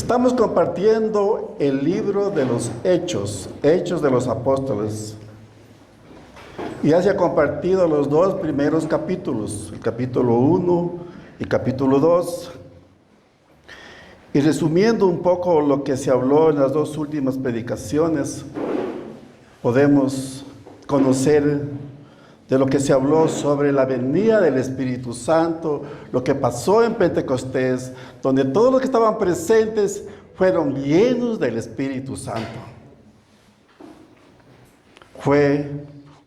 Estamos compartiendo el libro de los Hechos, Hechos de los Apóstoles. Y ya se ha compartido los dos primeros capítulos, el capítulo 1 y capítulo 2. Y resumiendo un poco lo que se habló en las dos últimas predicaciones, podemos conocer de lo que se habló sobre la venida del Espíritu Santo, lo que pasó en Pentecostés, donde todos los que estaban presentes fueron llenos del Espíritu Santo. Fue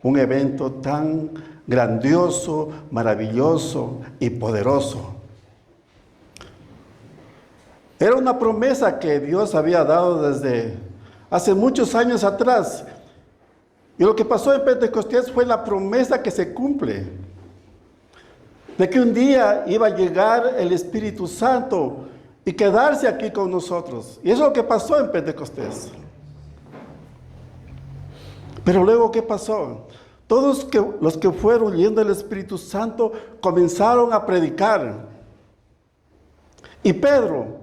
un evento tan grandioso, maravilloso y poderoso. Era una promesa que Dios había dado desde hace muchos años atrás. Y lo que pasó en Pentecostés fue la promesa que se cumple, de que un día iba a llegar el Espíritu Santo y quedarse aquí con nosotros. Y eso es lo que pasó en Pentecostés. Pero luego, ¿qué pasó? Todos los que fueron llenos del Espíritu Santo comenzaron a predicar. Y Pedro,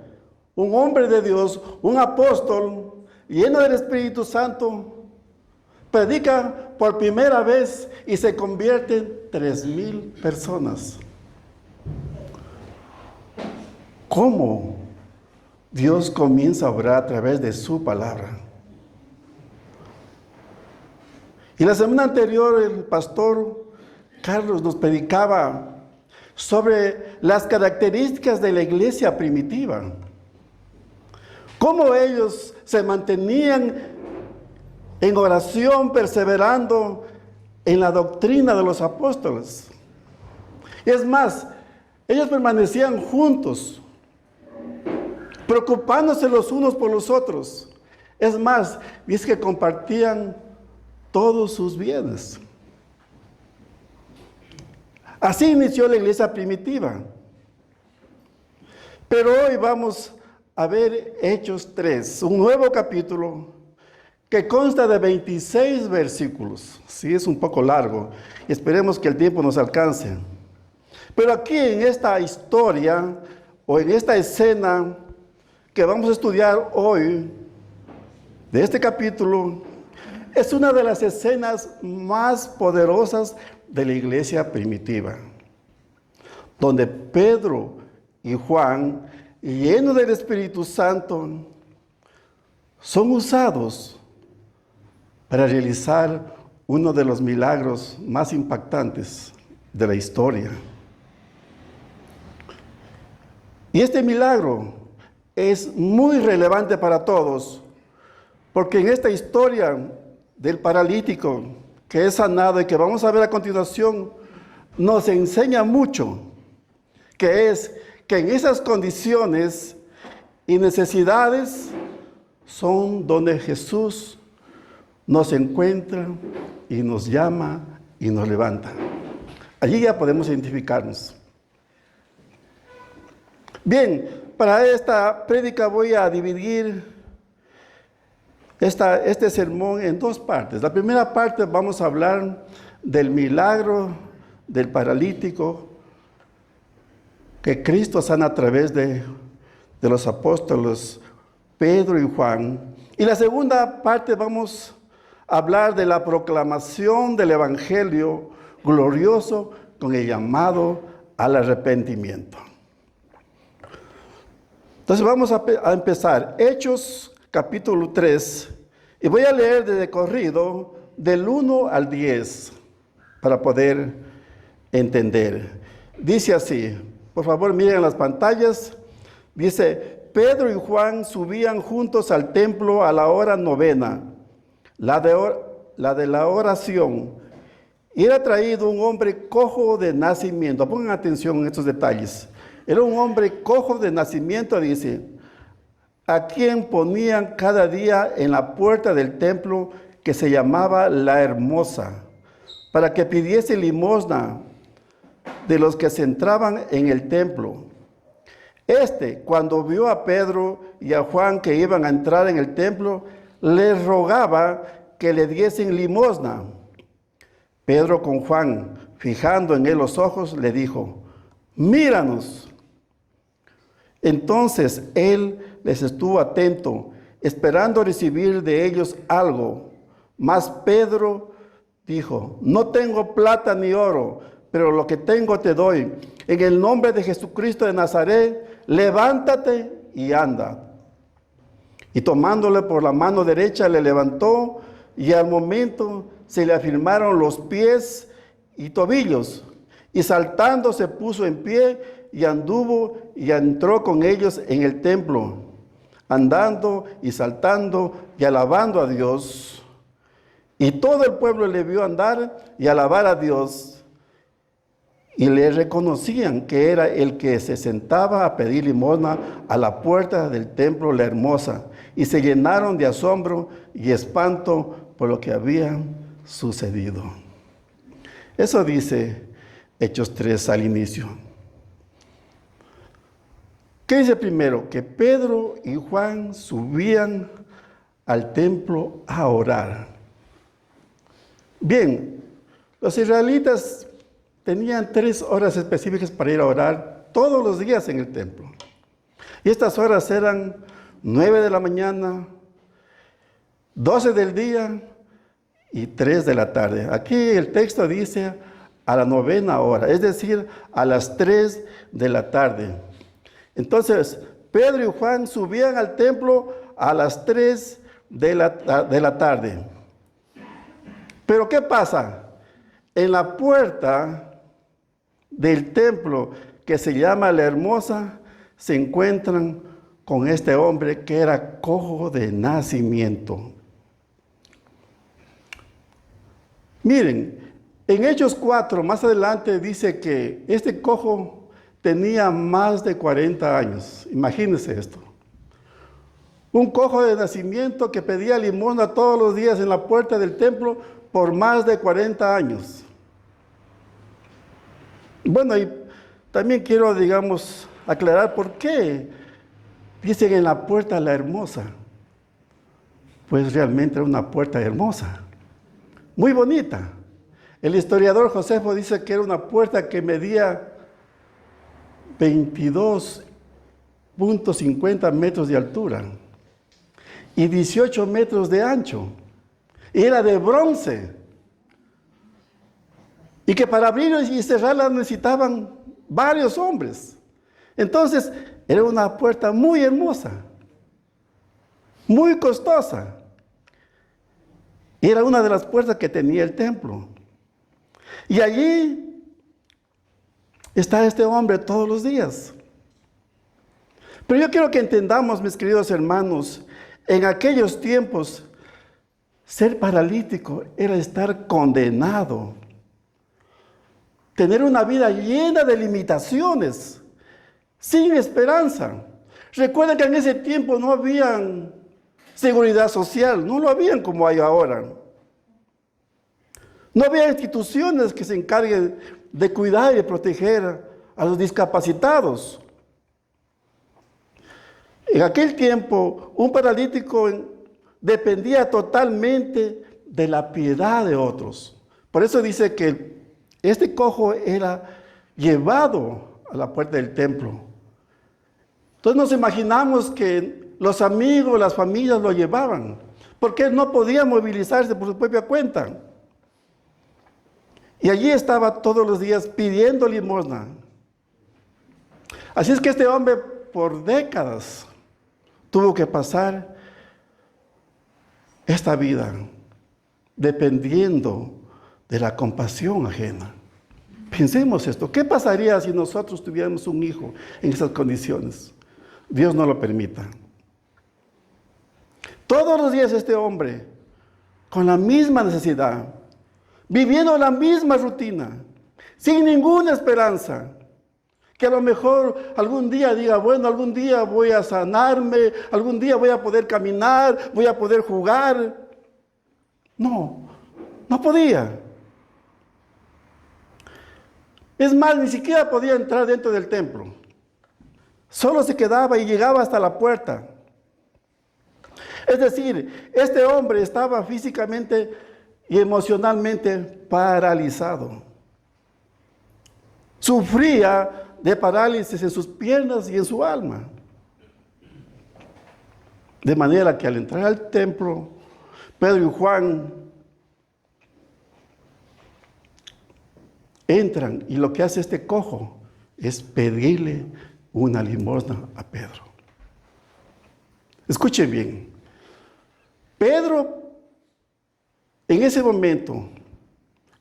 un hombre de Dios, un apóstol, lleno del Espíritu Santo, predica por primera vez y se convierten 3,000 personas. ¿Cómo Dios comienza a obrar a través de su palabra? Y la semana anterior el pastor Carlos nos predicaba sobre las características de la iglesia primitiva. Cómo ellos se mantenían en oración, perseverando en la doctrina de los apóstoles. Es más, ellos permanecían juntos, preocupándose los unos por los otros. Es más, dice que compartían todos sus bienes. Así inició la iglesia primitiva. Pero hoy vamos a ver Hechos 3, un nuevo capítulo que consta de 26 versículos. Sí, es un poco largo. Esperemos que el tiempo nos alcance. Pero aquí en esta historia, o en esta escena que vamos a estudiar hoy, de este capítulo, es una de las escenas más poderosas de la iglesia primitiva, donde Pedro y Juan, llenos del Espíritu Santo, son usados para realizar uno de los milagros más impactantes de la historia. Y este milagro es muy relevante para todos, porque en esta historia del paralítico que es sanado y que vamos a ver a continuación, nos enseña mucho, que es que en esas condiciones y necesidades son donde Jesús nos encuentra y nos llama y nos levanta. Allí ya podemos identificarnos. Bien, para esta prédica voy a dividir este sermón en dos partes. La primera parte vamos a hablar del milagro del paralítico que Cristo sana a través de los apóstoles Pedro y Juan. Y la segunda parte vamos hablar de la proclamación del evangelio glorioso con el llamado al arrepentimiento. Entonces vamos a empezar Hechos capítulo 3 y voy a leer de corrido del 1 al 10 para poder entender. Dice así, por favor miren las pantallas, dice: Pedro y Juan subían juntos al templo a la hora novena, la de la oración, y era traído un hombre cojo de nacimiento. Pongan atención en estos detalles. Era un hombre cojo de nacimiento, dice, a quien ponían cada día en la puerta del templo que se llamaba La Hermosa, para que pidiese limosna de los que se entraban en el templo. Cuando vio a Pedro y a Juan que iban a entrar en el templo, les rogaba que le diesen limosna. Pedro con Juan, fijando en él los ojos, le dijo: míranos. Entonces él, les estuvo atento, esperando recibir de ellos algo. Mas Pedro dijo: no tengo plata ni oro, pero lo que tengo te doy. En el nombre de Jesucristo de Nazaret, levántate y anda. Y tomándole por la mano derecha, le levantó, y al momento se le afirmaron los pies y tobillos. Y saltando se puso en pie y anduvo y entró con ellos en el templo, andando y saltando y alabando a Dios. Y todo el pueblo le vio andar y alabar a Dios, y le reconocían que era el que se sentaba a pedir limosna a la puerta del templo La Hermosa, y se llenaron de asombro y espanto por lo que había sucedido. Eso dice Hechos 3 al inicio. ¿Qué dice primero? Que Pedro y Juan subían al templo a orar. Bien, los israelitas tenían 3 horas específicas para ir a orar todos los días en el templo. Y estas horas eran 9 de la mañana, 12 del día y 3 de la tarde. Aquí el texto dice a la 9ª hora, es decir, a las 3 de la tarde. Entonces, Pedro y Juan subían al templo a las 3 de la tarde. Pero ¿qué pasa? En la puerta del templo, que se llama La Hermosa, se encuentran con este hombre que era cojo de nacimiento. Miren, en Hechos 4, más adelante, dice que este cojo tenía más de 40 años. Imagínense esto. Un cojo de nacimiento que pedía limosna todos los días en la puerta del templo por más de 40 años. Bueno, y también quiero, aclarar por qué dicen en la puerta La Hermosa. Pues realmente era una puerta hermosa, muy bonita. El historiador Josefo dice que era una puerta que medía 22.50 metros de altura y 18 metros de ancho. Y era de bronce. Y que para abrirla y cerrarla necesitaban varios hombres. Entonces, era una puerta muy hermosa, muy costosa. Y era una de las puertas que tenía el templo. Y allí está este hombre todos los días. Pero yo quiero que entendamos, mis queridos hermanos, en aquellos tiempos, ser paralítico era estar condenado. Tener una vida llena de limitaciones, sin esperanza. Recuerden que en ese tiempo no había seguridad social, no lo habían como hay ahora. No había instituciones que se encarguen de cuidar y de proteger a los discapacitados. En aquel tiempo, un paralítico dependía totalmente de la piedad de otros. Por eso dice que este cojo era llevado a la puerta del templo. Entonces nos imaginamos que los amigos, las familias lo llevaban, porque él no podía movilizarse por su propia cuenta. Y allí estaba todos los días pidiendo limosna. Así es que este hombre por décadas tuvo que pasar esta vida dependiendo de la compasión ajena. Pensemos esto, ¿qué pasaría si nosotros tuviéramos un hijo en esas condiciones? Dios no lo permita. Todos los días este hombre, con la misma necesidad, viviendo la misma rutina, sin ninguna esperanza, que a lo mejor algún día diga, bueno, algún día voy a sanarme, algún día voy a poder caminar, voy a poder jugar. No podía. Es más, ni siquiera podía entrar dentro del templo. Solo se quedaba y llegaba hasta la puerta. Es decir, este hombre estaba físicamente y emocionalmente paralizado. Sufría de parálisis en sus piernas y en su alma. De manera que al entrar al templo, Pedro y Juan entran y lo que hace este cojo es pedirle una limosna a Pedro. Escuchen bien. Pedro, en ese momento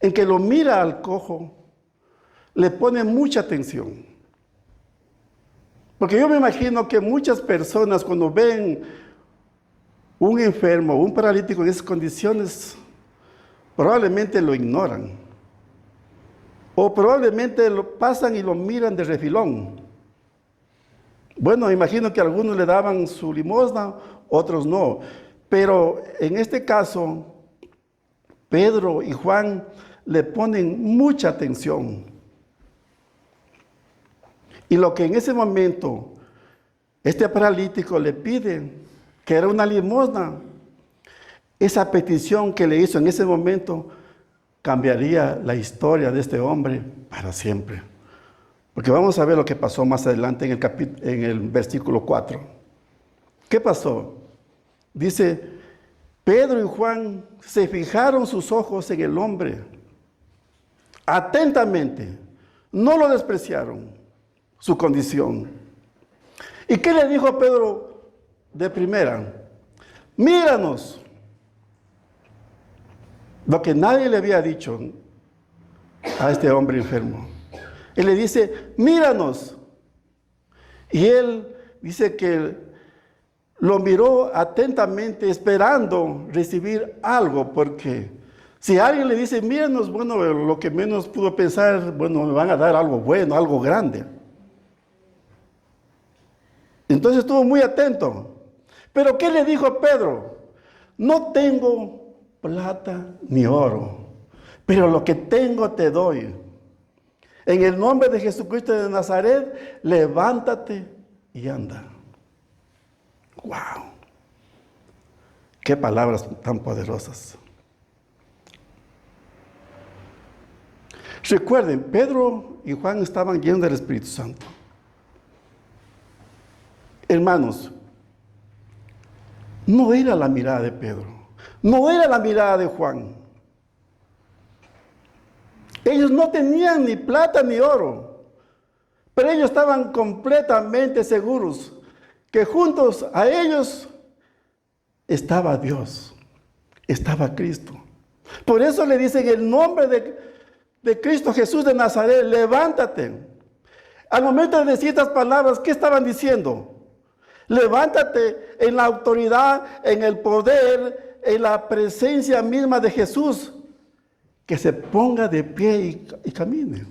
en que lo mira al cojo, le pone mucha atención. Porque yo me imagino que muchas personas cuando ven un enfermo, un paralítico en esas condiciones, probablemente lo ignoran. O probablemente lo pasan y lo miran de refilón. Bueno, imagino que algunos le daban su limosna, otros no. Pero en este caso, Pedro y Juan le ponen mucha atención. Y lo que en ese momento este paralítico le pide, que era una limosna, esa petición que le hizo en ese momento cambiaría la historia de este hombre para siempre. Porque vamos a ver lo que pasó más adelante en el versículo 4. ¿Qué pasó? Dice, Pedro y Juan se fijaron sus ojos en el hombre atentamente, no lo despreciaron, su condición. ¿Y qué le dijo Pedro de primera? Míranos. Lo que nadie le había dicho a este hombre enfermo. Él le dice, míranos. Y él dice que lo miró atentamente, esperando recibir algo, porque si alguien le dice, míranos, bueno, lo que menos pudo pensar, bueno, me van a dar algo bueno, algo grande. Entonces estuvo muy atento. Pero ¿qué le dijo Pedro? No tengo plata ni oro, pero lo que tengo te doy. En el nombre de Jesucristo de Nazaret, levántate y anda. ¡Wow! ¡Qué palabras tan poderosas! Recuerden, Pedro y Juan estaban llenos del Espíritu Santo. Hermanos, no era la mirada de Pedro, no era la mirada de Juan. Ellos no tenían ni plata ni oro, pero ellos estaban completamente seguros que juntos a ellos estaba Dios, estaba Cristo. Por eso le dicen en el nombre de Cristo Jesús de Nazaret, levántate. Al momento de decir estas palabras, ¿qué estaban diciendo? Levántate en la autoridad, en el poder, en la presencia misma de Jesús. Que se ponga de pie y camine.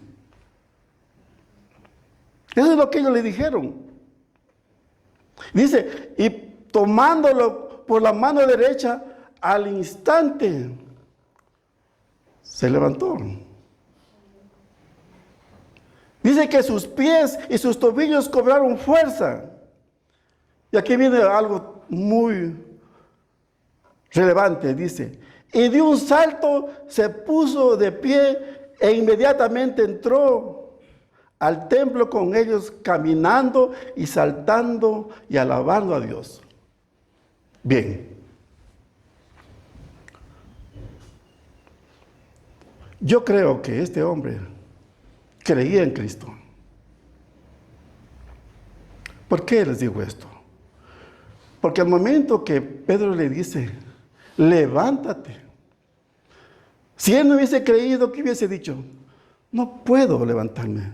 Eso es lo que ellos le dijeron. Dice, y tomándolo por la mano derecha, al instante se levantó. Dice que sus pies y sus tobillos cobraron fuerza. Y aquí viene algo muy relevante, dice. Y de un salto se puso de pie e inmediatamente entró al templo con ellos, caminando y saltando y alabando a Dios. Bien. Yo creo que este hombre creía en Cristo. ¿Por qué les digo esto? Porque al momento que Pedro le dice, levántate. Si él no hubiese creído, ¿qué hubiese dicho? No puedo levantarme.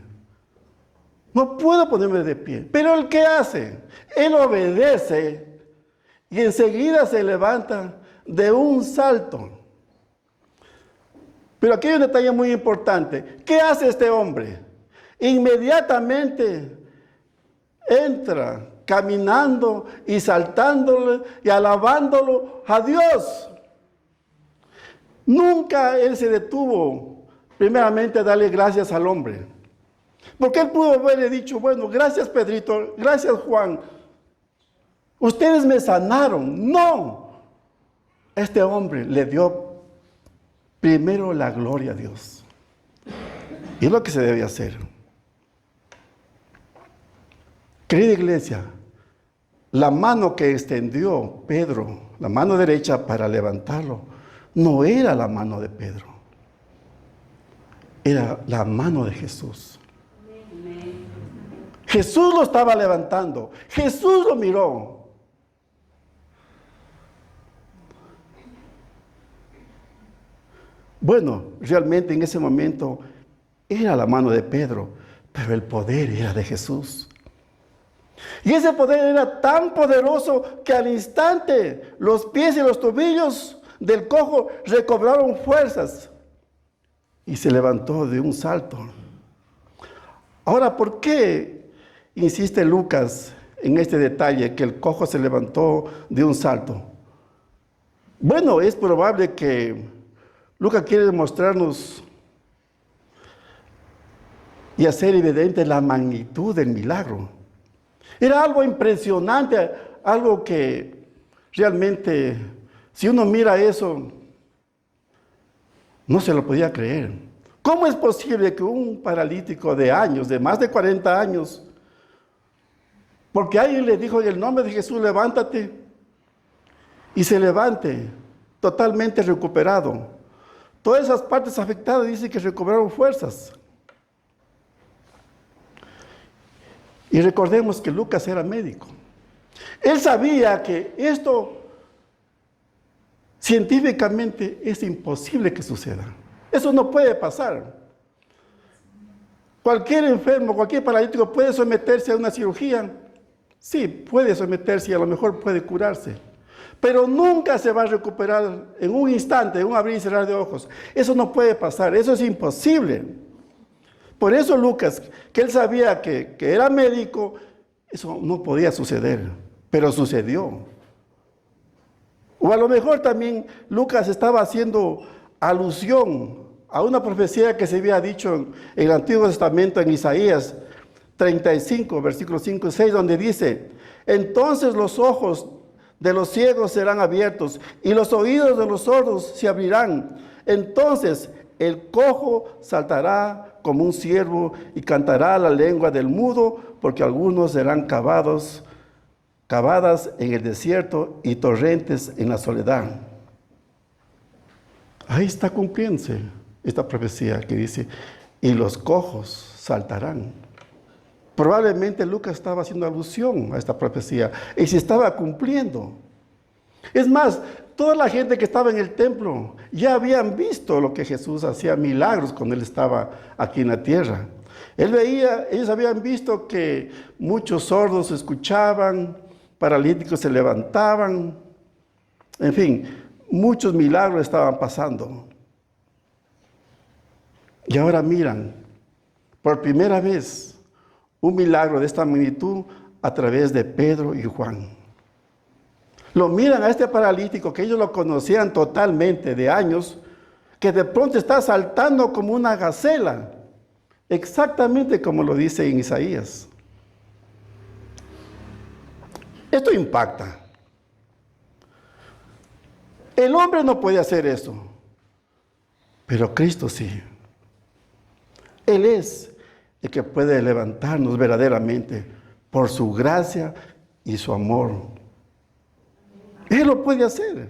No puedo ponerme de pie. Pero ¿el qué hace? Él obedece y enseguida se levanta de un salto. Pero aquí hay un detalle muy importante. ¿Qué hace este hombre? Inmediatamente entra caminando y saltándole y alabándolo a Dios. Nunca él se detuvo primeramente a darle gracias al hombre. Porque él pudo haberle dicho, bueno, gracias Pedrito, gracias Juan, ustedes me sanaron. No, este hombre le dio primero la gloria a Dios. Y es lo que se debe hacer. Querida iglesia, La mano que extendió Pedro, la mano derecha para levantarlo, no era la mano de Pedro, era la mano de Jesús. Jesús lo estaba levantando, Jesús lo miró. Bueno, realmente en ese momento era la mano de Pedro, pero el poder era de Jesús. Y ese poder era tan poderoso que al instante los pies y los tobillos del cojo recobraron fuerzas y se levantó de un salto. Ahora, ¿por qué insiste Lucas en este detalle que el cojo se levantó de un salto? Bueno, es probable que Lucas quiere mostrarnos y hacer evidente la magnitud del milagro. Era algo impresionante, algo que realmente, si uno mira eso, no se lo podía creer. ¿Cómo es posible que un paralítico de años, de más de 40 años, porque alguien le dijo en el nombre de Jesús, levántate, y se levante, totalmente recuperado? Todas esas partes afectadas dice que recobraron fuerzas. Y recordemos que Lucas era médico. Él sabía que esto científicamente es imposible que suceda. Eso no puede pasar. Cualquier enfermo, cualquier paralítico puede someterse a una cirugía. Sí, puede someterse y a lo mejor puede curarse. Pero nunca se va a recuperar en un instante, en un abrir y cerrar de ojos. Eso no puede pasar, eso es imposible. Por eso Lucas, que él sabía que era médico, eso no podía suceder, pero sucedió. O a lo mejor también Lucas estaba haciendo alusión a una profecía que se había dicho en el Antiguo Testamento, en Isaías 35, versículos 5 y 6, donde dice: entonces los ojos de los ciegos serán abiertos y los oídos de los sordos se abrirán. Entonces el cojo saltará como un ciervo y cantará la lengua del mudo, porque algunos serán cavadas en el desierto y torrentes en la soledad. Ahí está cumpliéndose esta profecía que dice, y los cojos saltarán. Probablemente Lucas estaba haciendo alusión a esta profecía y se estaba cumpliendo. Es más, toda la gente que estaba en el templo ya habían visto lo que Jesús hacía, milagros cuando él estaba aquí en la tierra. Ellos habían visto que muchos sordos escuchaban, paralíticos se levantaban, en fin, muchos milagros estaban pasando. Y ahora miran, por primera vez, un milagro de esta magnitud a través de Pedro y Juan. Lo miran a este paralítico que ellos lo conocían totalmente de años, que de pronto está saltando como una gacela, exactamente como lo dice en Isaías. Esto impacta. El hombre no puede hacer eso, pero Cristo sí. Él es el que puede levantarnos verdaderamente por su gracia y su amor. Él lo puede hacer.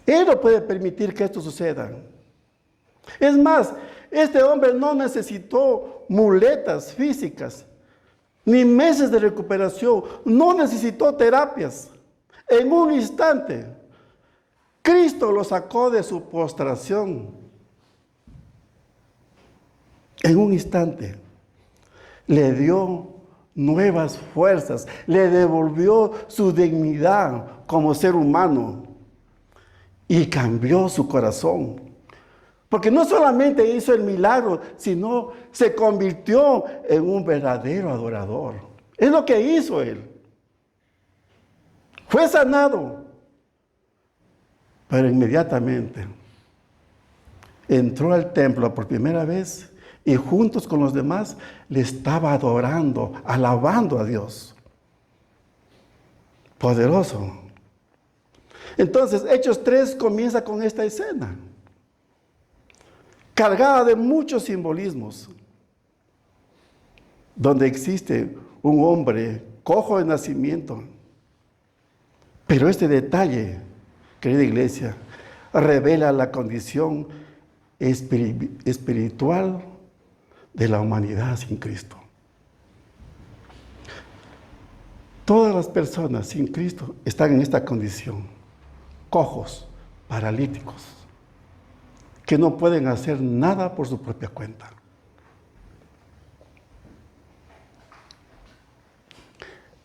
Él no puede permitir que esto suceda. Es más, este hombre no necesitó muletas físicas, ni meses de recuperación, no necesitó terapias. En un instante, Cristo lo sacó de su postración. En un instante, le dio nuevas fuerzas, le devolvió su dignidad como ser humano y cambió su corazón. Porque no solamente hizo el milagro, sino se convirtió en un verdadero adorador. Es lo que hizo él. Fue sanado, pero inmediatamente entró al templo por primera vez y juntos con los demás le estaba adorando, alabando a Dios. Poderoso. Entonces, Hechos 3 comienza con esta escena, cargada de muchos simbolismos, donde existe un hombre cojo de nacimiento. Pero este detalle, querida iglesia, revela la condición espiritual de la humanidad sin Cristo. Todas las personas sin Cristo están en esta condición, cojos, paralíticos, que no pueden hacer nada por su propia cuenta.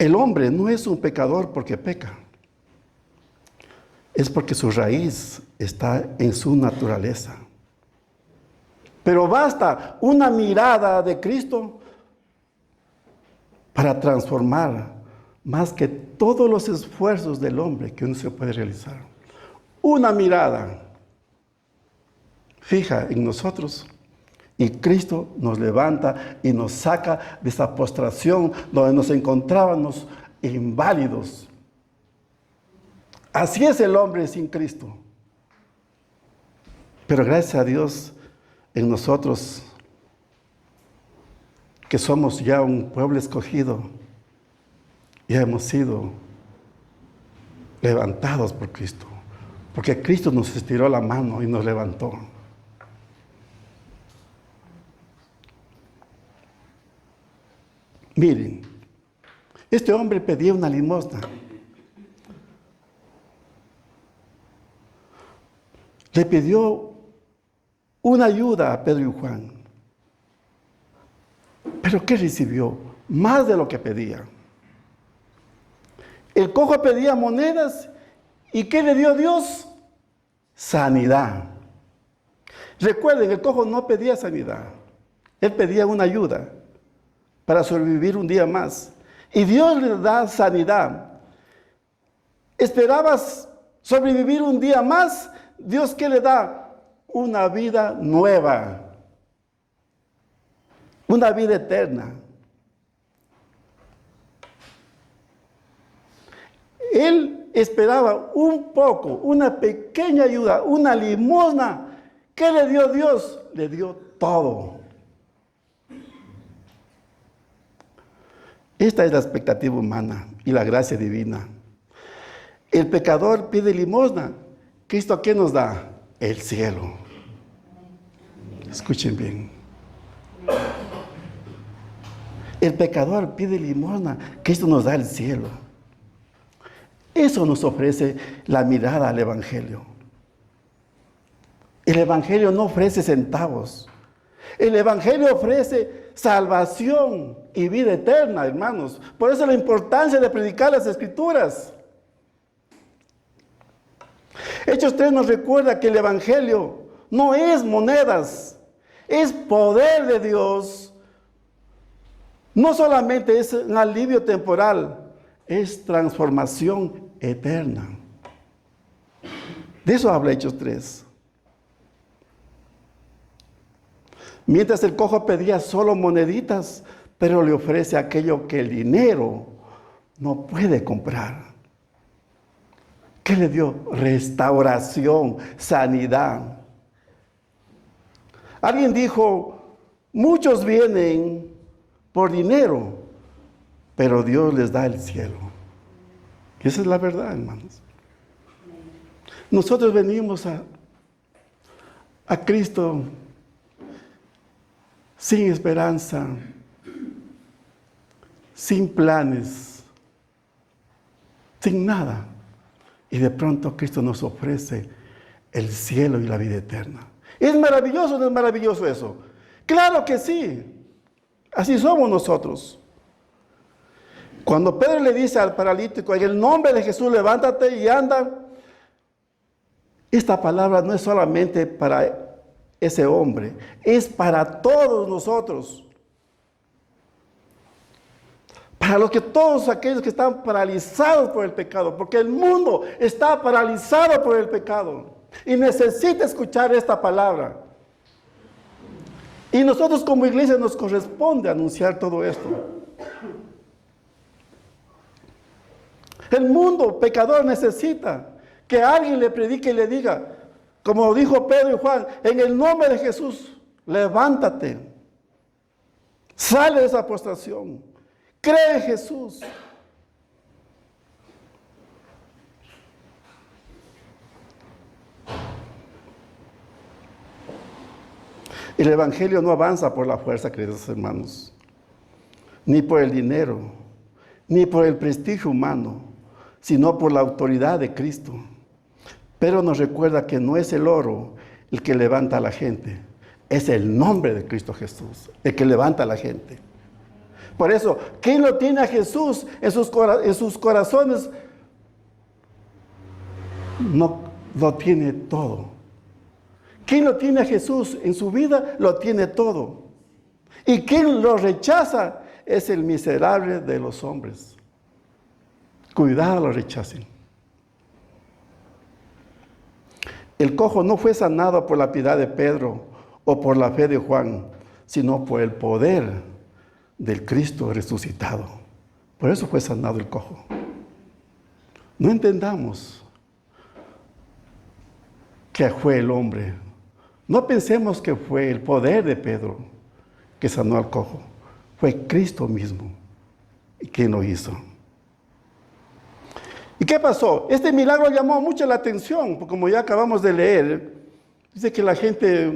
El hombre no es un pecador porque peca, es porque su raíz está en su naturaleza. Pero basta una mirada de Cristo para transformar más que todos los esfuerzos del hombre que uno se puede realizar. Una mirada fija en nosotros y Cristo nos levanta y nos saca de esa postración donde nos encontrábamos inválidos. Así es el hombre sin Cristo. Pero gracias a Dios, en nosotros, que somos ya un pueblo escogido, ya hemos sido levantados por Cristo, porque Cristo nos estiró la mano y nos levantó. Miren, este hombre pedía una limosna. Le pidió una ayuda a Pedro y Juan. ¿Pero qué recibió? Más de lo que pedía. El cojo pedía monedas, ¿y qué le dio Dios? Sanidad. Recuerden, el cojo no pedía sanidad. Él pedía una ayuda para sobrevivir un día más. Y Dios le da sanidad. ¿Esperabas sobrevivir un día más? Dios, ¿qué le da? Una vida nueva. Una vida eterna. Él esperaba un poco, una pequeña ayuda, una limosna. ¿Qué le dio Dios? Le dio todo. Esta es la expectativa humana y la gracia divina. El pecador pide limosna. ¿Cristo qué nos da? El cielo. Escuchen bien. El pecador pide limosna. Cristo nos da el cielo. Eso nos ofrece la mirada al Evangelio. El Evangelio no ofrece centavos. El Evangelio ofrece salvación y vida eterna, hermanos. Por eso la importancia de predicar las Escrituras. Hechos 3 nos recuerda que el Evangelio no es monedas, es poder de Dios. No solamente es un alivio temporal, es transformación eterna. De eso habla Hechos 3. Mientras el cojo pedía solo moneditas, pero le ofrece aquello que el dinero no puede comprar. ¿Qué le dio? Restauración, sanidad. Alguien dijo, muchos vienen por dinero, pero Dios les da el cielo. Y esa es la verdad, hermanos. Nosotros venimos a Cristo sin esperanza, sin planes, sin nada. Y de pronto Cristo nos ofrece el cielo y la vida eterna. ¿Es maravilloso o no es maravilloso eso? Claro que sí. Así somos nosotros. Cuando Pedro le dice al paralítico, en el nombre de Jesús, levántate y anda, esta palabra no es solamente para ese hombre, es para todos nosotros. Para todos aquellos que están paralizados por el pecado, porque el mundo está paralizado por el pecado y necesita escuchar esta palabra. Y nosotros como iglesia nos corresponde anunciar todo esto. El mundo pecador necesita que alguien le predique y le diga, como dijo Pedro y Juan, en el nombre de Jesús, levántate, sale de esa postración, cree en Jesús, El Evangelio no avanza por la fuerza, queridos hermanos, ni por el dinero, ni por el prestigio humano, sino por la autoridad de Cristo. Pero nos recuerda que no es el oro el que levanta a la gente, es el nombre de Cristo Jesús el que levanta a la gente. Por eso, ¿quién lo tiene a Jesús en sus corazones? No lo tiene todo. ¿Quién lo tiene a Jesús en su vida? Lo tiene todo. Y quien lo rechaza es el miserable de los hombres. Cuidado, lo rechacen. El cojo no fue sanado por la piedad de Pedro o por la fe de Juan, sino por el poder del Cristo resucitado. Por eso fue sanado el cojo. No entendamos que fue el hombre. No pensemos que fue el poder de Pedro que sanó al cojo. Fue Cristo mismo quien lo hizo. ¿Y qué pasó? Este milagro llamó mucho la atención, porque como ya acabamos de leer, dice que la gente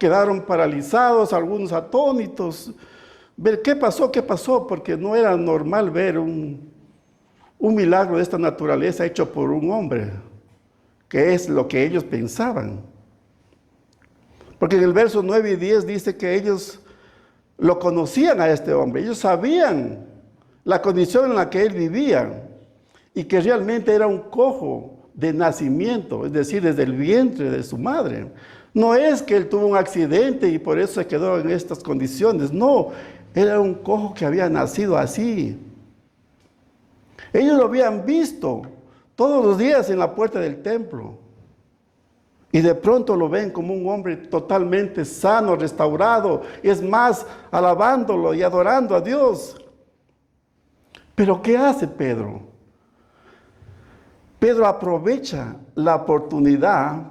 quedaron paralizados, algunos atónitos. Ver qué pasó, porque no era normal ver un milagro de esta naturaleza hecho por un hombre, que es lo que ellos pensaban. Porque en el verso 9 y 10 dice que ellos lo conocían a este hombre, ellos sabían la condición en la que él vivía y que realmente era un cojo de nacimiento, es decir, desde el vientre de su madre. No es que él tuvo un accidente y por eso se quedó en estas condiciones, no, era un cojo que había nacido así. Ellos lo habían visto todos los días en la puerta del templo. Y de pronto lo ven como un hombre totalmente sano, restaurado, y es más, alabándolo y adorando a Dios. Pero ¿qué hace Pedro? Pedro aprovecha la oportunidad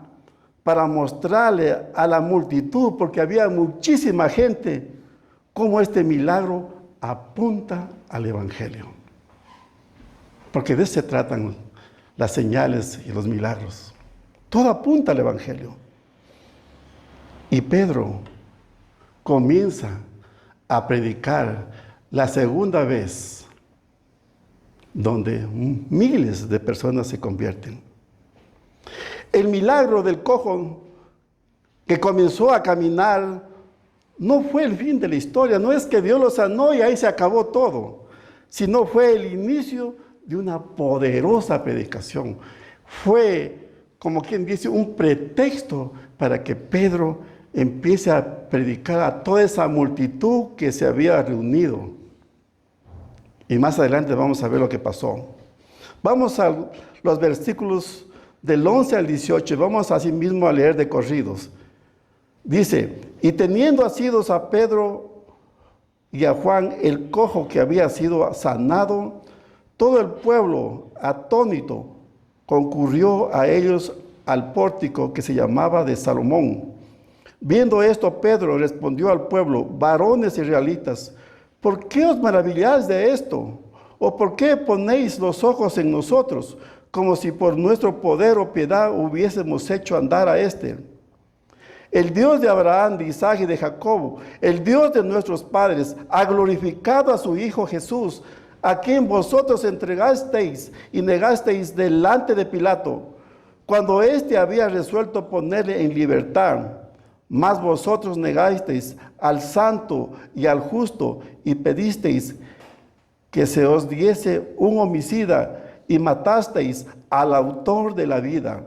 para mostrarle a la multitud, porque había muchísima gente, cómo este milagro apunta al Evangelio. Porque de eso se tratan las señales y los milagros. Todo apunta al Evangelio. Y Pedro comienza a predicar la segunda vez, donde miles de personas se convierten. El milagro del cojo que comenzó a caminar no fue el fin de la historia, no es que Dios lo sanó y ahí se acabó todo, sino fue el inicio de una poderosa predicación. Fue, como quien dice, un pretexto para que Pedro empiece a predicar a toda esa multitud que se había reunido. Y más adelante vamos a ver lo que pasó. Vamos a los versículos del 11 al 18, vamos así mismo a leer de corridos. Dice, y teniendo asidos a Pedro y a Juan, el cojo que había sido sanado, todo el pueblo, atónito, concurrió a ellos al pórtico que se llamaba de Salomón. Viendo esto, Pedro respondió al pueblo, varones israelitas, ¿por qué os maravilláis de esto? ¿O por qué ponéis los ojos en nosotros, como si por nuestro poder o piedad hubiésemos hecho andar a este? El Dios de Abraham, de Isaac y de Jacob, el Dios de nuestros padres, ha glorificado a su Hijo Jesús, a quien vosotros entregasteis y negasteis delante de Pilato, cuando éste había resuelto ponerle en libertad. Mas vosotros negasteis al santo y al justo y pedisteis que se os diese un homicida y matasteis al autor de la vida,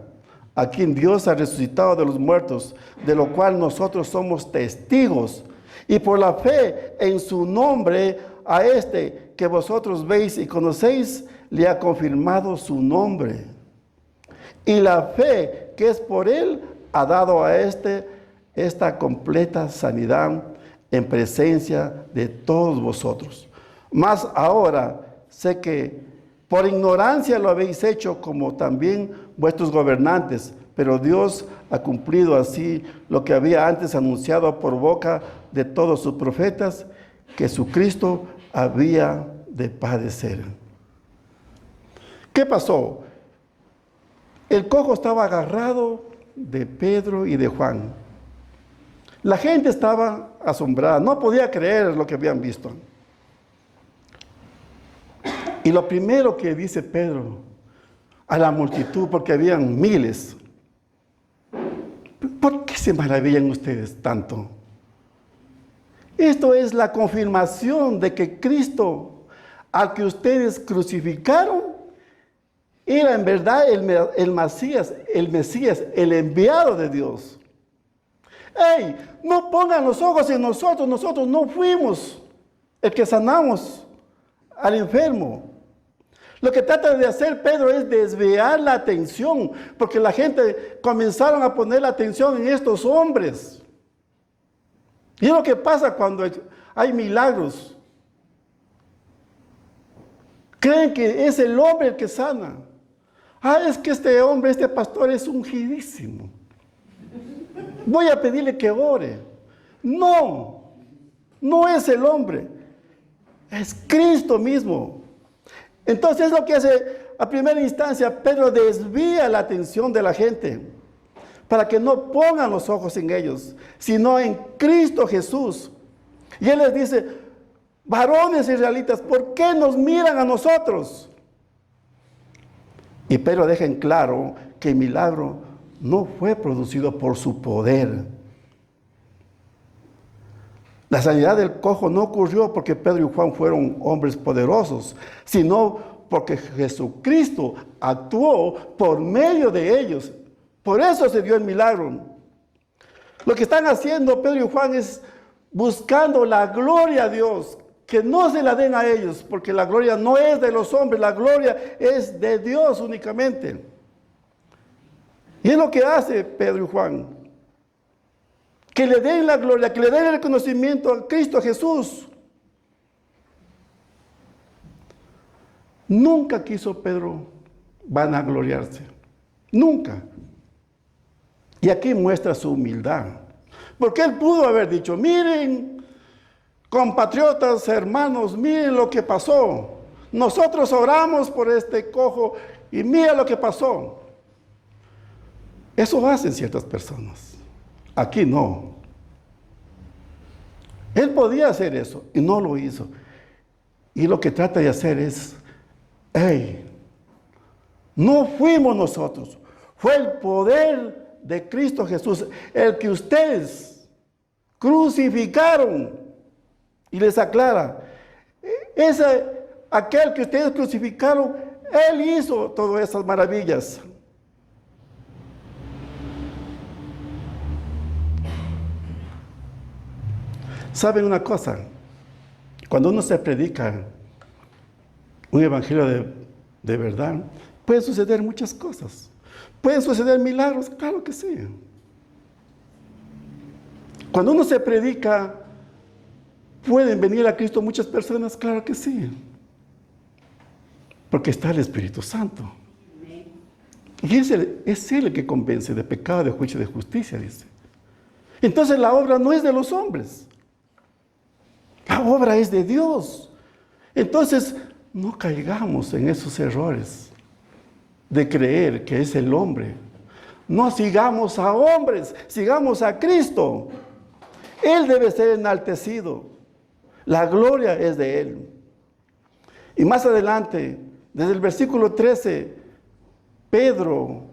a quien Dios ha resucitado de los muertos, de lo cual nosotros somos testigos. Y por la fe en su nombre, a este que vosotros veis y conocéis, le ha confirmado su nombre. Y la fe que es por él ha dado a esta completa sanidad en presencia de todos vosotros. Mas ahora sé que por ignorancia lo habéis hecho, como también vuestros gobernantes, pero Dios ha cumplido así lo que había antes anunciado por boca de todos sus profetas, que su Cristo había de padecer. ¿Qué pasó? El cojo estaba agarrado de Pedro y de Juan. La gente estaba asombrada, no podía creer lo que habían visto. Y lo primero que dice Pedro a la multitud, porque habían miles, ¿por qué se maravillan ustedes tanto? Esto es la confirmación de que Cristo, al que ustedes crucificaron, era en verdad el Mesías, el enviado de Dios. ¡Ey! No pongan los ojos en nosotros, nosotros no fuimos el que sanamos al enfermo. Lo que trata de hacer Pedro es desviar la atención, porque la gente comenzaron a poner la atención en estos hombres. Y es lo que pasa cuando hay milagros. Creen que es el hombre el que sana. Es que este hombre, este pastor es ungidísimo. Voy a pedirle que ore. No, no es el hombre, es Cristo mismo. Entonces lo que hace a primera instancia, Pedro desvía la atención de la gente para que no pongan los ojos en ellos, sino en Cristo Jesús. Y él les dice: varones israelitas, ¿por qué nos miran a nosotros? Y Pedro deja en claro que el milagro no fue producido por su poder. La sanidad del cojo no ocurrió porque Pedro y Juan fueron hombres poderosos, sino porque Jesucristo actuó por medio de ellos. Por eso se dio el milagro. Lo que están haciendo Pedro y Juan es buscando la gloria a Dios, que no se la den a ellos, porque la gloria no es de los hombres, la gloria es de Dios únicamente. Y es lo que hace Pedro y Juan. Que le den la gloria, que le den el reconocimiento a Cristo Jesús. Nunca quiso Pedro vanagloriarse. Nunca. Y aquí muestra su humildad. Porque él pudo haber dicho: miren, compatriotas, hermanos, miren lo que pasó. Nosotros oramos por este cojo y mira lo que pasó. Eso hacen ciertas personas. Aquí no. Él podía hacer eso y no lo hizo. Y lo que trata de hacer es: no fuimos nosotros, fue el poder de Cristo Jesús, el que ustedes crucificaron. Y les aclara: aquel que ustedes crucificaron, él hizo todas esas maravillas. ¿Saben una cosa? Cuando uno se predica un evangelio de verdad, pueden suceder muchas cosas. ¿Pueden suceder milagros? Claro que sí. Cuando uno se predica, ¿pueden venir a Cristo muchas personas? Claro que sí. Porque está el Espíritu Santo. Y es Él el que convence de pecado, de juicio y de justicia, dice. Entonces la obra no es de los hombres. La obra es de Dios. Entonces, no caigamos en esos errores de creer que es el hombre. No sigamos a hombres, sigamos a Cristo. Él debe ser enaltecido. La gloria es de Él. Y más adelante, desde el versículo 13, Pedro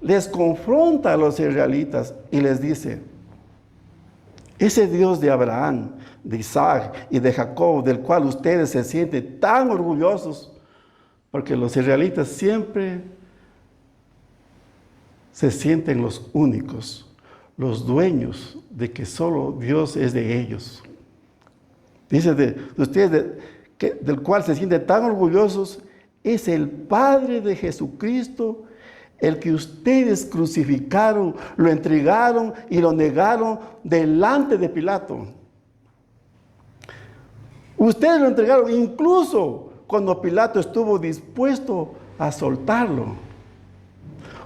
les confronta a los israelitas y les dice: ese Dios de Abraham, de Isaac y de Jacob, del cual ustedes se sienten tan orgullosos, porque los israelitas siempre se sienten los únicos, los dueños de que solo Dios es de ellos. Dice de ustedes, del cual se sienten tan orgullosos, es el Padre de Jesucristo, el que ustedes crucificaron, lo entregaron y lo negaron delante de Pilato. Ustedes lo entregaron incluso cuando Pilato estuvo dispuesto a soltarlo.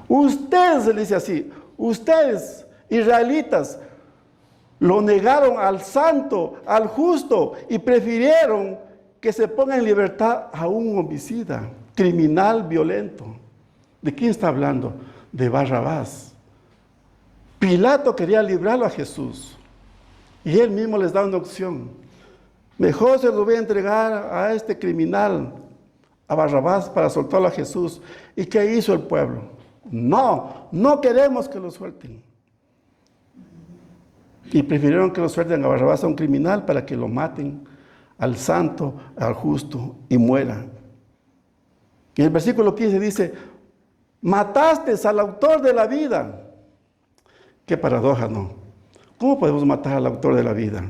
Ustedes, se dice así, ustedes, israelitas, lo negaron al santo, al justo, y prefirieron que se ponga en libertad a un homicida, criminal, violento. ¿De quién está hablando? De Barrabás. Pilato quería librarlo a Jesús. Y él mismo les da una opción. Mejor se lo voy a entregar a este criminal, a Barrabás, para soltarlo a Jesús. ¿Y qué hizo el pueblo? No, no queremos que lo suelten. Y prefirieron que lo suelten a Barrabás, a un criminal, para que lo maten al santo, al justo, y muera. Y el versículo 15 dice, mataste al autor de la vida. Qué paradoja, ¿no? ¿Cómo podemos matar al autor de la vida?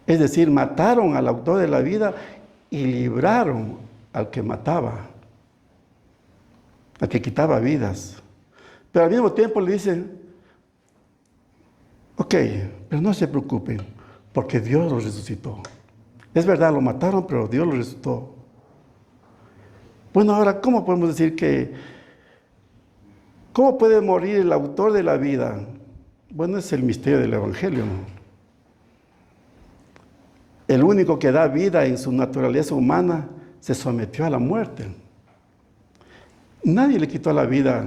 Es decir, mataron al autor de la vida y libraron al que mataba, al que quitaba vidas. Pero al mismo tiempo le dicen, ok, pero no se preocupen, porque Dios lo resucitó. Es verdad, lo mataron, pero Dios lo resucitó. Bueno, ahora, ¿cómo podemos decir cómo puede morir el autor de la vida? Bueno, es el misterio del Evangelio, ¿no? El único que da vida en su naturaleza humana se sometió a la muerte. Nadie le quitó la vida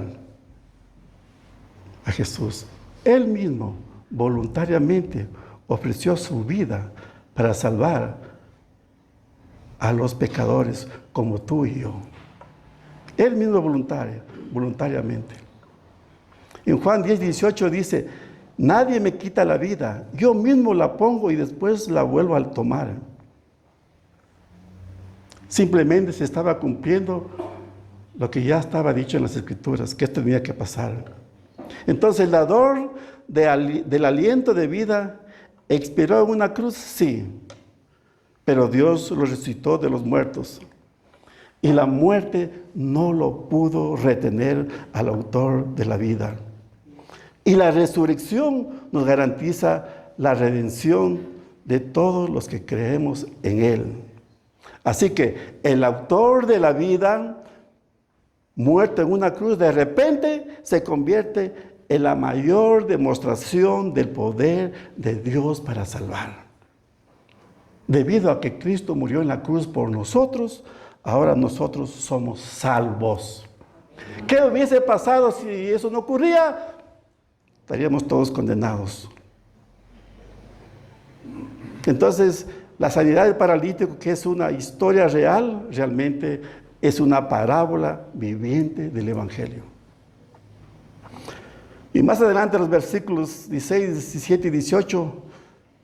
a Jesús. Él mismo voluntariamente ofreció su vida para salvar a los pecadores como tú y yo. Él mismo voluntariamente. En Juan 10:18 dice, nadie me quita la vida, yo mismo la pongo y después la vuelvo a tomar. Simplemente se estaba cumpliendo lo que ya estaba dicho en las Escrituras, que esto tenía que pasar. Entonces el dador del aliento de vida expiró en una cruz, sí, pero Dios lo resucitó de los muertos. Y la muerte no lo pudo retener al autor de la vida. Y la resurrección nos garantiza la redención de todos los que creemos en Él. Así que el autor de la vida, muerto en una cruz, de repente se convierte en la mayor demostración del poder de Dios para salvar. Debido a que Cristo murió en la cruz por nosotros, ahora nosotros somos salvos. ¿Qué hubiese pasado si eso no ocurría? Estaríamos todos condenados. Entonces, la sanidad del paralítico, que es una historia real, realmente es una parábola viviente del Evangelio. Y más adelante, los versículos 16, 17 y 18,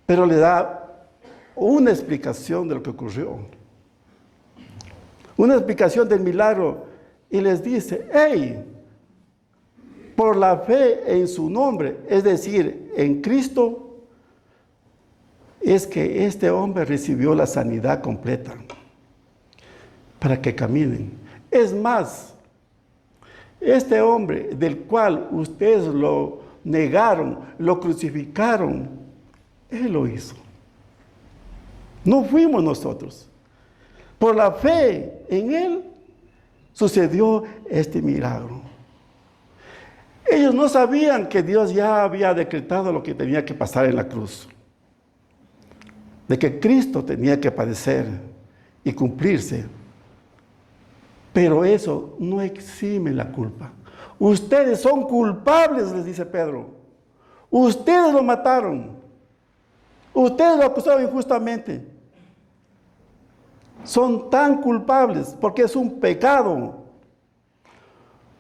pero le da una explicación de lo que ocurrió. Una explicación del milagro. Y les dice, hey, por la fe en su nombre, es decir, en Cristo, es que este hombre recibió la sanidad completa para que caminen. Es más, este hombre del cual ustedes lo negaron, lo crucificaron, Él lo hizo. No fuimos nosotros. Por la fe en Él sucedió este milagro. Ellos no sabían que Dios ya había decretado lo que tenía que pasar en la cruz. De que Cristo tenía que padecer y cumplirse. Pero eso no exime la culpa. Ustedes son culpables, les dice Pedro. Ustedes lo mataron. Ustedes lo acusaron injustamente. Son tan culpables porque es un pecado.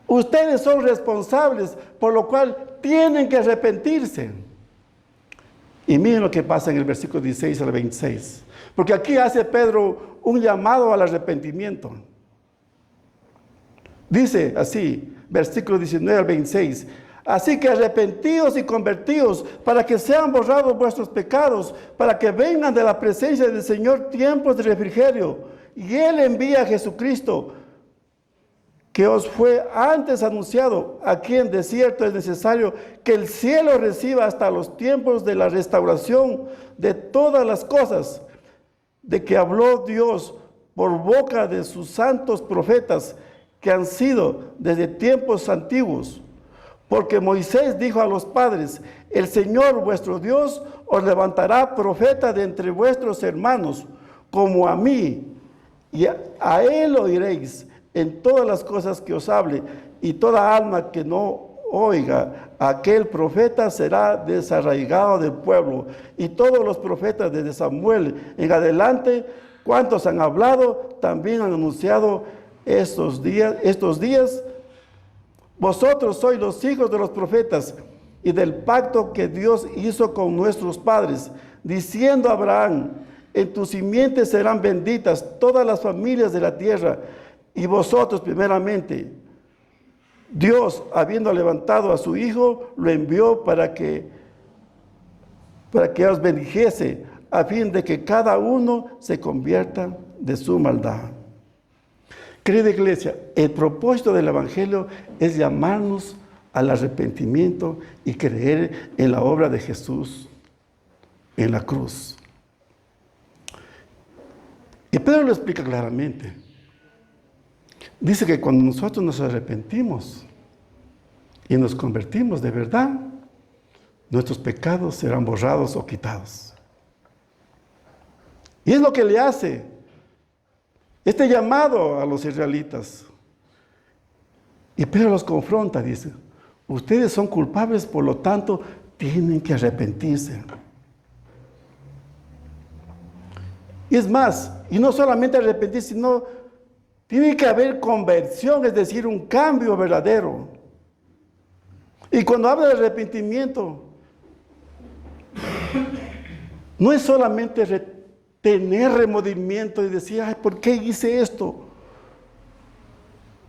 Ustedes son responsables, por lo cual tienen que arrepentirse. Y miren lo que pasa en el versículo 16 al 26. Porque aquí hace Pedro un llamado al arrepentimiento. Dice así, versículo 19 al 26. Así que arrepentíos y convertíos para que sean borrados vuestros pecados, para que vengan de la presencia del Señor tiempos de refrigerio. Y Él envía a Jesucristo, que os fue antes anunciado, a quien de cierto es necesario que el cielo reciba hasta los tiempos de la restauración de todas las cosas, de que habló Dios por boca de sus santos profetas, que han sido desde tiempos antiguos. Porque Moisés dijo a los padres, el Señor vuestro Dios os levantará profeta de entre vuestros hermanos, como a mí, y a Él oiréis en todas las cosas que os hable, y toda alma que no oiga, aquel profeta será desarraigado del pueblo. Y todos los profetas desde Samuel en adelante, cuantos han hablado, también han anunciado estos días. Vosotros sois los hijos de los profetas y del pacto que Dios hizo con nuestros padres, diciendo a Abraham, en tus simientes serán benditas todas las familias de la tierra, y vosotros primeramente. Dios, habiendo levantado a su Hijo, lo envió para que os bendijese, a fin de que cada uno se convierta de su maldad. Querida iglesia, el propósito del Evangelio es llamarnos al arrepentimiento y creer en la obra de Jesús en la cruz. Y Pedro lo explica claramente. Dice que cuando nosotros nos arrepentimos y nos convertimos de verdad, nuestros pecados serán borrados o quitados. Y es lo que le hace este llamado a los israelitas. Y Pedro los confronta, dice, ustedes son culpables, por lo tanto, tienen que arrepentirse. Y es más, y no solamente arrepentirse, sino tiene que haber conversión, es decir, un cambio verdadero. Y cuando habla de arrepentimiento, no es solamente tener remordimiento y decir, ay, ¿por qué hice esto?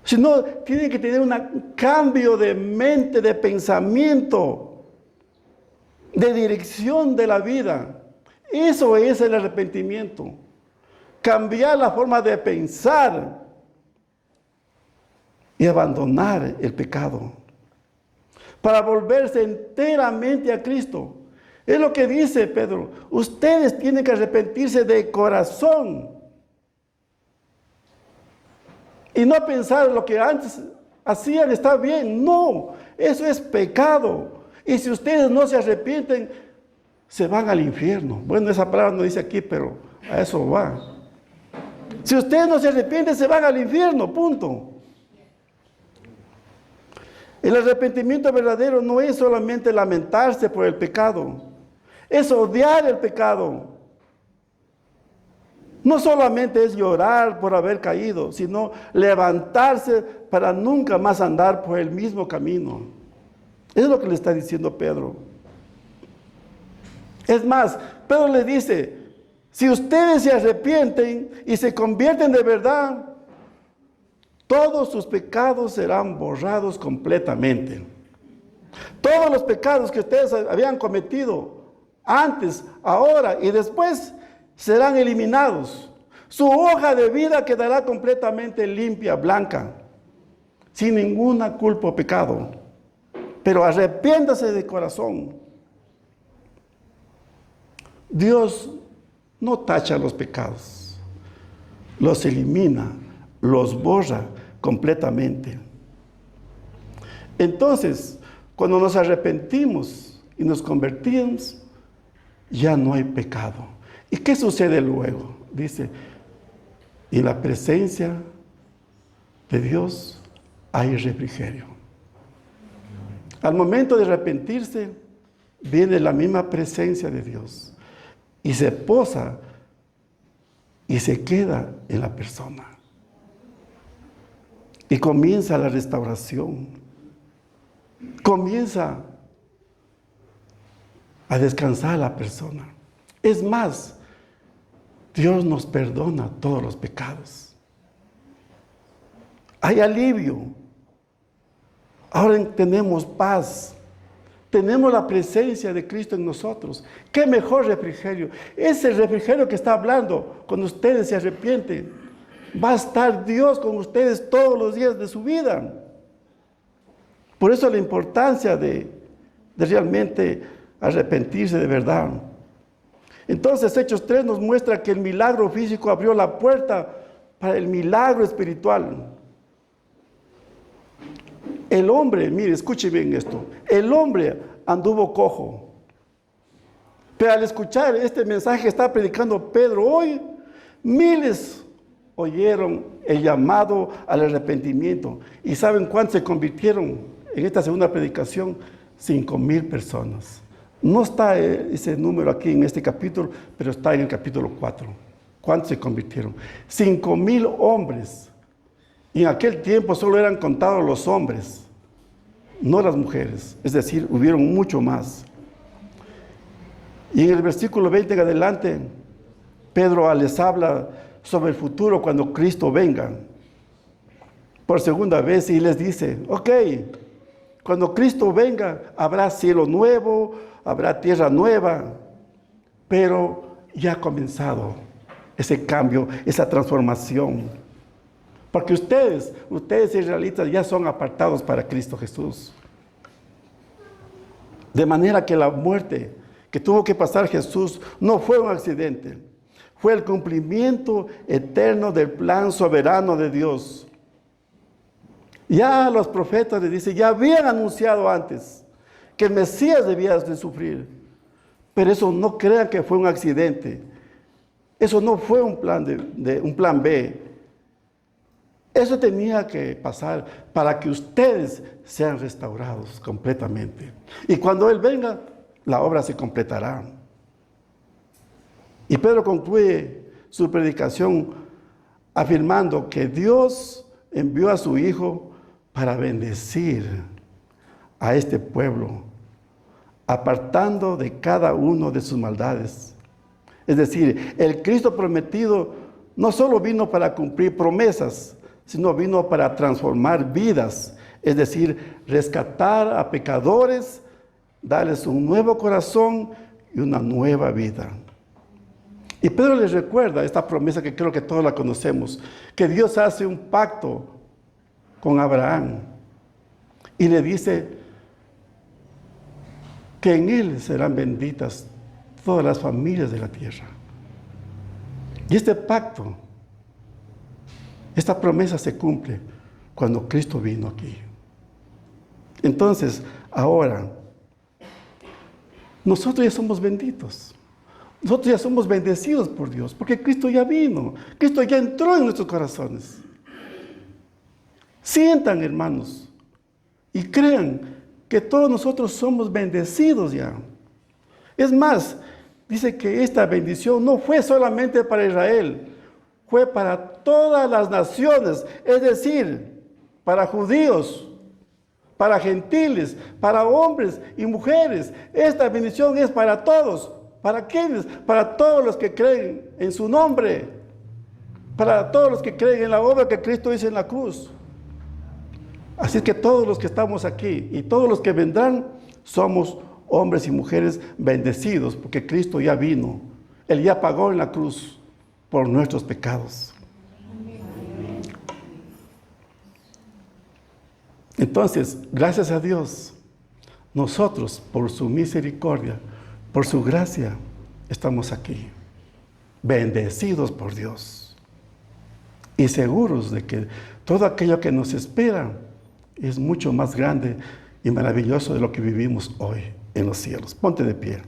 Sino tiene que tener un cambio de mente, de pensamiento, de dirección de la vida. Eso es el arrepentimiento. Cambiar la forma de pensar y abandonar el pecado para volverse enteramente a Cristo. Es lo que dice Pedro. Ustedes tienen que arrepentirse de corazón y no pensar lo que antes hacían está bien. No, eso es pecado. Y si ustedes no se arrepienten, se van al infierno. Bueno, esa palabra no dice aquí, pero a eso va. Si ustedes no se arrepienten, se van al infierno, punto. El arrepentimiento verdadero no es solamente lamentarse por el pecado, es odiar el pecado. No solamente es llorar por haber caído, sino levantarse para nunca más andar por el mismo camino. Es lo que le está diciendo Pedro. Es más, Pedro le dice, si ustedes se arrepienten y se convierten de verdad, todos sus pecados serán borrados completamente. Todos los pecados que ustedes habían cometido antes, ahora y después serán eliminados. Su hoja de vida quedará completamente limpia, blanca, sin ninguna culpa o pecado. Pero arrepiéntase de corazón. Dios no tacha los pecados, los elimina, los borra completamente. Entonces, cuando nos arrepentimos y nos convertimos, ya no hay pecado. ¿Y qué sucede luego? Dice, en la presencia de Dios hay refrigerio. Al momento de arrepentirse, viene la misma presencia de Dios y se posa y se queda en la persona. Y comienza la restauración. Comienza a descansar la persona. Es más, Dios nos perdona todos los pecados. Hay alivio. Ahora tenemos paz. Tenemos la presencia de Cristo en nosotros. ¡Qué mejor refrigerio! Es el refrigerio que está hablando cuando ustedes se arrepienten. Va a estar Dios con ustedes todos los días de su vida. Por eso la importancia de realmente arrepentirse de verdad. Entonces, Hechos 3 nos muestra que el milagro físico abrió la puerta para el milagro espiritual. El hombre, mire, escuche bien esto. El hombre anduvo cojo. Pero al escuchar este mensaje que está predicando Pedro hoy, miles oyeron el llamado al arrepentimiento. ¿Y saben cuántos se convirtieron en esta segunda predicación, 5,000 personas. No está ese número aquí en este capítulo, pero está en el capítulo 4. ¿Cuántos se convirtieron? 5,000 hombres. Y en aquel tiempo solo eran contados los hombres, no las mujeres. Es decir, hubieron mucho más. Y en el versículo 20 en adelante, Pedro les habla sobre el futuro cuando Cristo venga por segunda vez y les dice, ok, cuando Cristo venga habrá cielo nuevo, habrá tierra nueva, pero ya ha comenzado ese cambio, esa transformación. Porque ustedes israelitas ya son apartados para Cristo Jesús. De manera que la muerte que tuvo que pasar Jesús no fue un accidente, fue el cumplimiento eterno del plan soberano de Dios. Ya los profetas les dicen, ya habían anunciado antes que el Mesías debía de sufrir, pero eso no crean que fue un accidente, eso no fue un plan B. Eso tenía que pasar para que ustedes sean restaurados completamente. Y cuando Él venga, la obra se completará. Y Pedro concluye su predicación afirmando que Dios envió a su Hijo para bendecir a este pueblo, apartando de cada uno de sus maldades. Es decir, el Cristo prometido no solo vino para cumplir promesas, sino vino para transformar vidas, es decir, rescatar a pecadores, darles un nuevo corazón y una nueva vida. Y Pedro les recuerda esta promesa que creo que todos la conocemos, que Dios hace un pacto con Abraham y le dice que en él serán benditas todas las familias de la tierra. Y este pacto, esta promesa se cumple cuando Cristo vino aquí. Entonces, ahora, nosotros ya somos benditos. Nosotros ya somos bendecidos por Dios, porque Cristo ya vino. Cristo ya entró en nuestros corazones. Sientan, hermanos, y crean que todos nosotros somos bendecidos ya. Es más, dice que esta bendición no fue solamente para Israel, fue para todas las naciones, es decir, para judíos, para gentiles, para hombres y mujeres. Esta bendición es para todos. ¿Para quiénes? Para todos los que creen en su nombre, para todos los que creen en la obra que Cristo hizo en la cruz. Así que todos los que estamos aquí y todos los que vendrán somos hombres y mujeres bendecidos, porque Cristo ya vino. Él ya pagó en la cruz por nuestros pecados. Entonces, gracias a Dios, nosotros, por su misericordia, por su gracia, estamos aquí, bendecidos por Dios y seguros de que todo aquello que nos espera es mucho más grande y maravilloso de lo que vivimos hoy en los cielos. Ponte de pie.